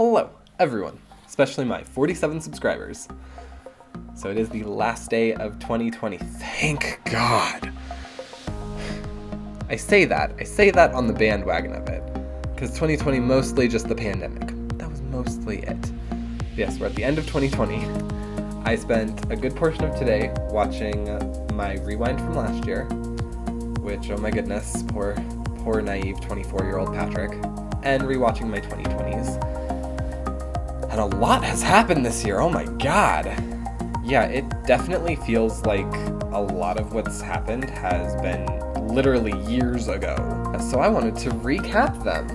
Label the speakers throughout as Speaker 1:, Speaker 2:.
Speaker 1: Hello, everyone, especially my 47 subscribers. So it is the last day of 2020. Thank God. I say that on the bandwagon of it, because 2020 mostly just the pandemic. That was mostly it. Yes, we're at the end of 2020. I spent a good portion of today watching my rewind from last year, which, oh my goodness, poor naive 24-year-old Patrick, and rewatching my 2020s. And a lot has happened this year, oh my god. Yeah, it definitely feels like a lot of what's happened has been literally years ago. So I wanted to recap them.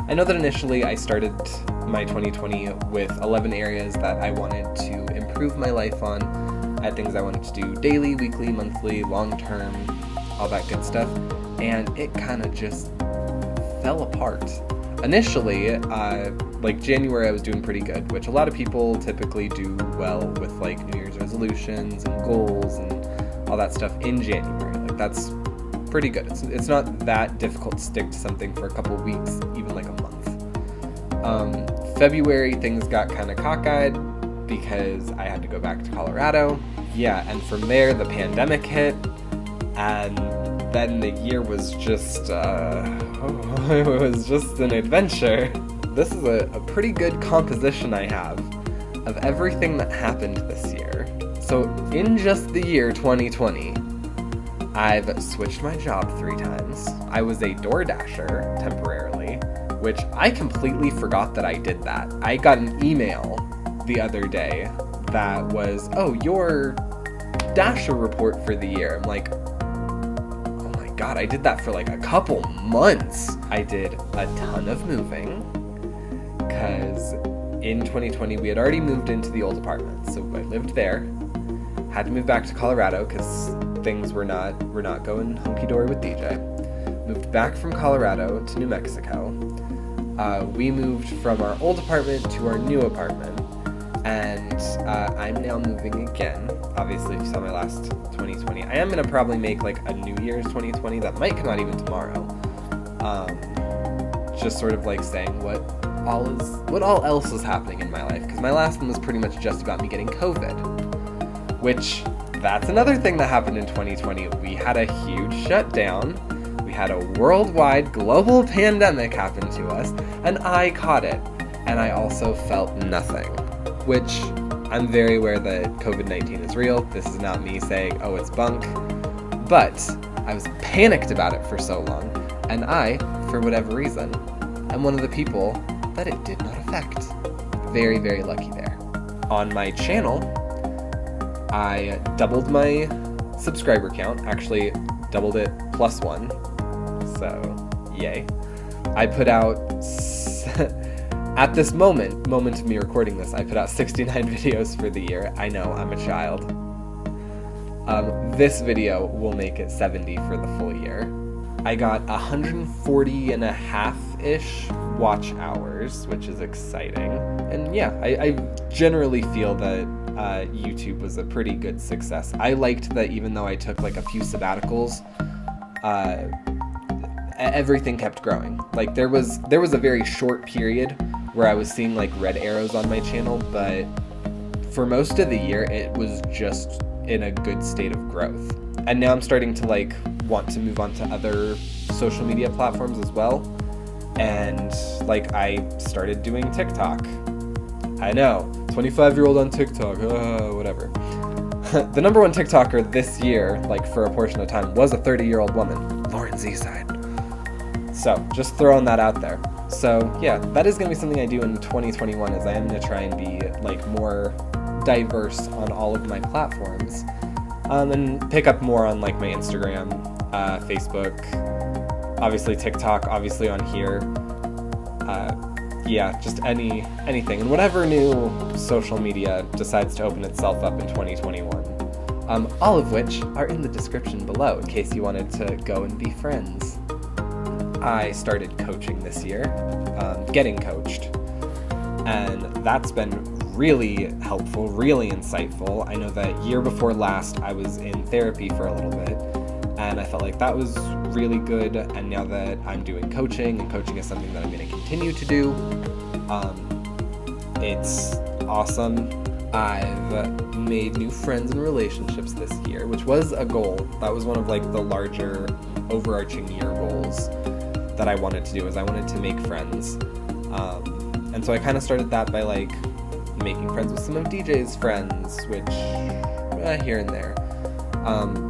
Speaker 1: I know that initially I started my 2020 with 11 areas that I wanted to improve my life on. I had things I wanted to do daily, weekly, monthly, long-term, all that good stuff. And it kind of just fell apart. Initially, like January I was doing pretty good, which a lot of people typically do well with like New Year's resolutions and goals and all that stuff in January. Like that's pretty good. It's not that difficult to stick to something for a couple of weeks, even like a month. February things got kind of cockeyed because I had to go back to Colorado. Yeah, and from there the pandemic hit, and then the year was just, it was just an adventure. This is a pretty good composition I have of everything that happened this year. So in just the year 2020, I've switched my job 3 times. I was a DoorDasher temporarily, which I completely forgot that I did that. I got an email the other day that was, oh, your Dasher report for the year. I'm like, God, I did that for like a couple months. I did a ton of moving because in 2020 we had already moved into the old apartment. So I lived there, had to move back to Colorado because things were not going hunky-dory with DJ. Moved back from Colorado to New Mexico. We moved from our old apartment to our new apartment, and I'm now moving again. Obviously, if you saw my last 2020, I am going to probably make like a New Year's 2020 that might come out even tomorrow. Just sort of like saying what all else is happening in my life, because my last one was pretty much just about me getting COVID, which that's another thing that happened in 2020. We had a huge shutdown. We had a worldwide global pandemic happen to us, and I caught it, and I also felt nothing, which I'm very aware that COVID-19 is real. This is not me saying, oh, it's bunk. But I was panicked about it for so long, and I, for whatever reason, am one of the people that it did not affect. Very, very lucky there. On my channel, I doubled my subscriber count, actually doubled it +1, so yay. I put out... At this moment of me recording this, I put out 69 videos for the year. I know, I'm a child. This video will make it 70 for the full year. I got 140 and a half-ish watch hours, which is exciting. And yeah, I generally feel that YouTube was a pretty good success. I liked that even though I took like a few sabbaticals, everything kept growing. Like there was a very short period where I was seeing like red arrows on my channel, but for most of the year it was just in a good state of growth. And now I'm starting to like want to move on to other social media platforms as well. And like I started doing TikTok. I know, 25-year-old on TikTok, whatever. The number one TikToker this year, like for a portion of time, was a 30-year-old woman, Lauren Z-Side. So just throwing that out there. So yeah, that is going to be something I do in 2021, is I am going to try and be like more diverse on all of my platforms, and pick up more on like my Instagram, Facebook, obviously TikTok, obviously on here. Yeah, just anything, and whatever new social media decides to open itself up in 2021. All of which are in the description below in case you wanted to go and be friends. I started coaching this year, getting coached, and that's been really helpful, really insightful. I know that year before last I was in therapy for a little bit, and I felt like that was really good, and now that I'm doing coaching, and coaching is something that I'm going to continue to do, It's awesome. I've made new friends and relationships this year, which was a goal. That was one of like the larger overarching year goals that I wanted to do, is I wanted to make friends. And so I kind of started that by like making friends with some of DJ's friends, which here and there.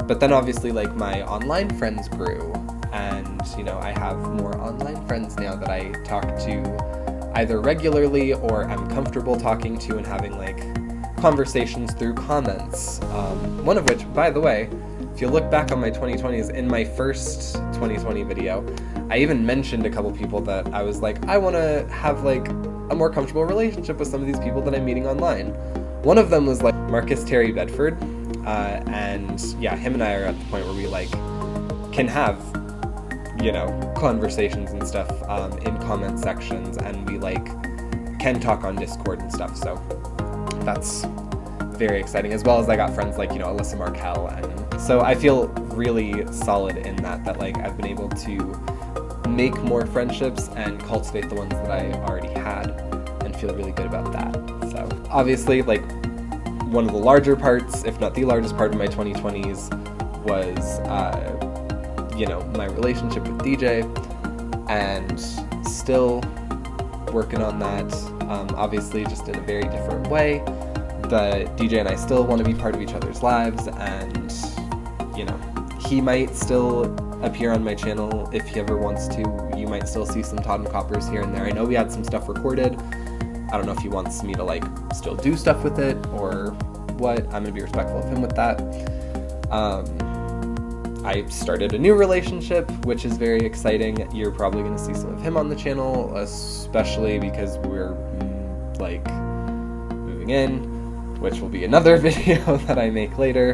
Speaker 1: But then obviously like my online friends grew, and you know, I have more online friends now that I talk to either regularly or am comfortable talking to and having like conversations through comments. One of which, by the way, if you look back on my 2020s, in my first 2020 video, I even mentioned a couple people that I was like, I want to have like a more comfortable relationship with some of these people that I'm meeting online. One of them was like Marcus Terry Bedford, and yeah, him and I are at the point where we like can have, you know, conversations and stuff in comment sections, and we like can talk on Discord and stuff, so that's very exciting, as well as I got friends like, you know, Alyssa Markel, and so I feel really solid in that like I've been able to make more friendships and cultivate the ones that I already had, and feel really good about that. So obviously like one of the larger parts, if not the largest part of my 2020s was you know, my relationship with DJ, and still working on that, obviously just in a very different way. But DJ and I still want to be part of each other's lives, and you know, he might still appear on my channel if he ever wants to. You might still see some Todd and Coppers here and there. I know we had some stuff recorded. I don't know if he wants me to like still do stuff with it or what. I'm gonna be respectful of him with that. I started a new relationship, which is very exciting. You're probably gonna see some of him on the channel, especially because we're like moving in, which will be another video that I make later.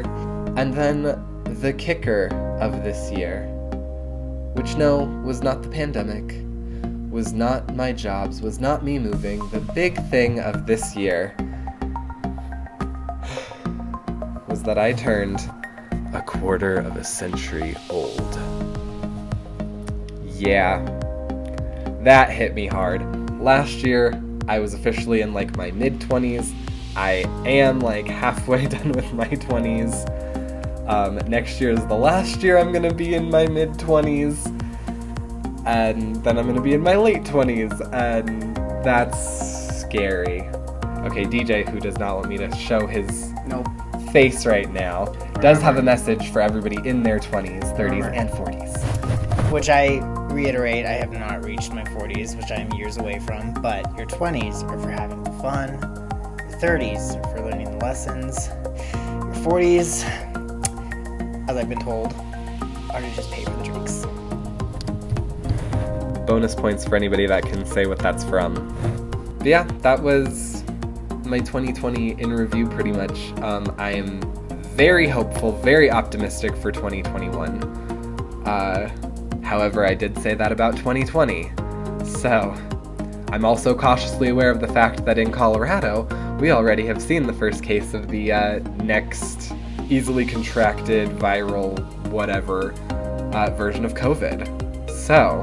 Speaker 1: And then the kicker of this year, which no, was not the pandemic, was not my jobs, was not me moving. The big thing of this year was that I turned a quarter of a century old. Yeah, that hit me hard. Last year, I was officially in like my mid-20s. I am like halfway done with my 20s. Next year is the last year I'm gonna be in my mid-20s. And then I'm gonna be in my late 20s, and that's scary. Okay, DJ, who does not want me to show his face right now, does have a message for everybody in their 20s, 30s, and 40s.
Speaker 2: Which I reiterate, I have not reached my 40s, which I am years away from, but your 20s are for having fun, your 30s are for learning the lessons, your 40s, as I've been told, are to just pay for the drinks.
Speaker 1: Bonus points for anybody that can say what that's from. But yeah, that was my 2020 in review pretty much. I am very hopeful, very optimistic for 2021. However, I did say that about 2020. So, I'm also cautiously aware of the fact that in Colorado, we already have seen the first case of the next easily contracted, viral, whatever, version of COVID. So,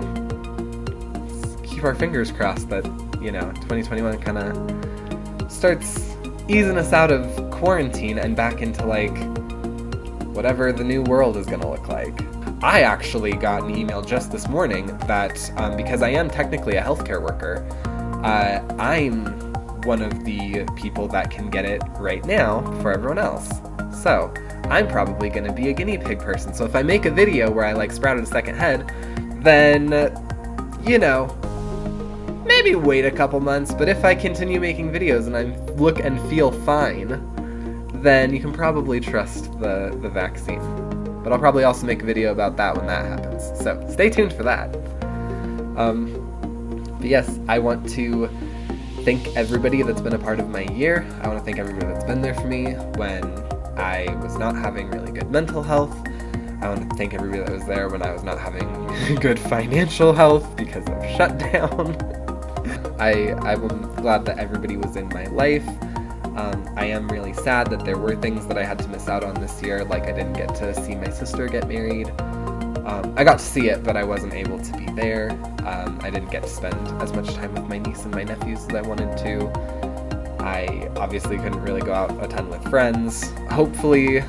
Speaker 1: let's keep our fingers crossed that, you know, 2021 kind of starts easing us out of quarantine and back into, like, whatever the new world is gonna look like. I actually got an email just this morning that, because I am technically a healthcare worker, I'm one of the people that can get it right now for everyone else. So, I'm probably gonna be a guinea pig person. So if I make a video where I, like, sprouted a second head, then, you know, maybe wait a couple months, but if I continue making videos and I look and feel fine, then you can probably trust the vaccine. But I'll probably also make a video about that when that happens. So stay tuned for that. But yes, I want to thank everybody that's been a part of my year. I want to thank everybody that's been there for me when I was not having really good mental health. I want to thank everybody that was there when I was not having good financial health because of shutdown. I'm glad that everybody was in my life. I am really sad that there were things that I had to miss out on this year, like I didn't get to see my sister get married. I got to see it, but I wasn't able to be there. I didn't get to spend as much time with my niece and my nephews as I wanted to. I obviously couldn't really go out a ton with friends. Hopefully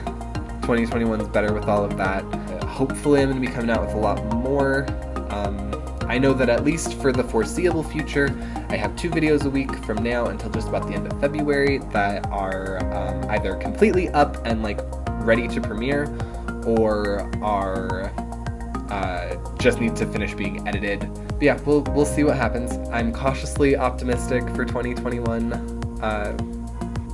Speaker 1: 2021's better with all of that. Hopefully I'm going to be coming out with a lot more. I know that at least for the foreseeable future, I have 2 videos a week from now until just about the end of February that are either completely up and like ready to premiere, or are just need to finish being edited. But yeah, we'll see what happens. I'm cautiously optimistic for 2021.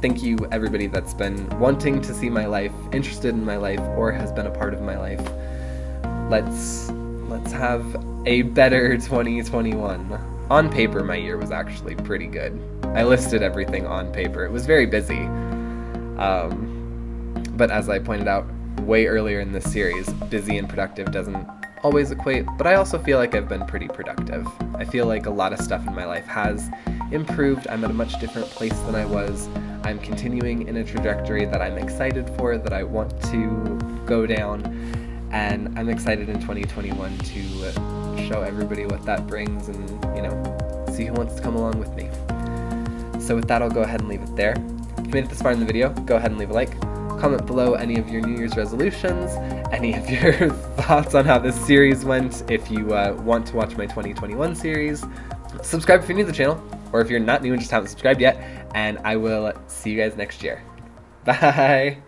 Speaker 1: Thank you everybody that's been wanting to see my life, interested in my life, or has been a part of my life. Let's have a better 2021. On paper, my year was actually pretty good. I listed everything on paper. It was very busy. But as I pointed out way earlier in this series, busy and productive doesn't always equate, but I also feel like I've been pretty productive. I feel like a lot of stuff in my life has improved. I'm at a much different place than I was. I'm continuing in a trajectory that I'm excited for, that I want to go down, and I'm excited in 2021 to show everybody what that brings and, you know, see who wants to come along with me. So with that, I'll go ahead and leave it there. If you made it this far in the video, go ahead and leave a like. Comment below any of your New Year's resolutions, any of your thoughts on how this series went, if you want to watch my 2021 series. Subscribe if you're new to the channel, or if you're not new and just haven't subscribed yet, and I will see you guys next year. Bye!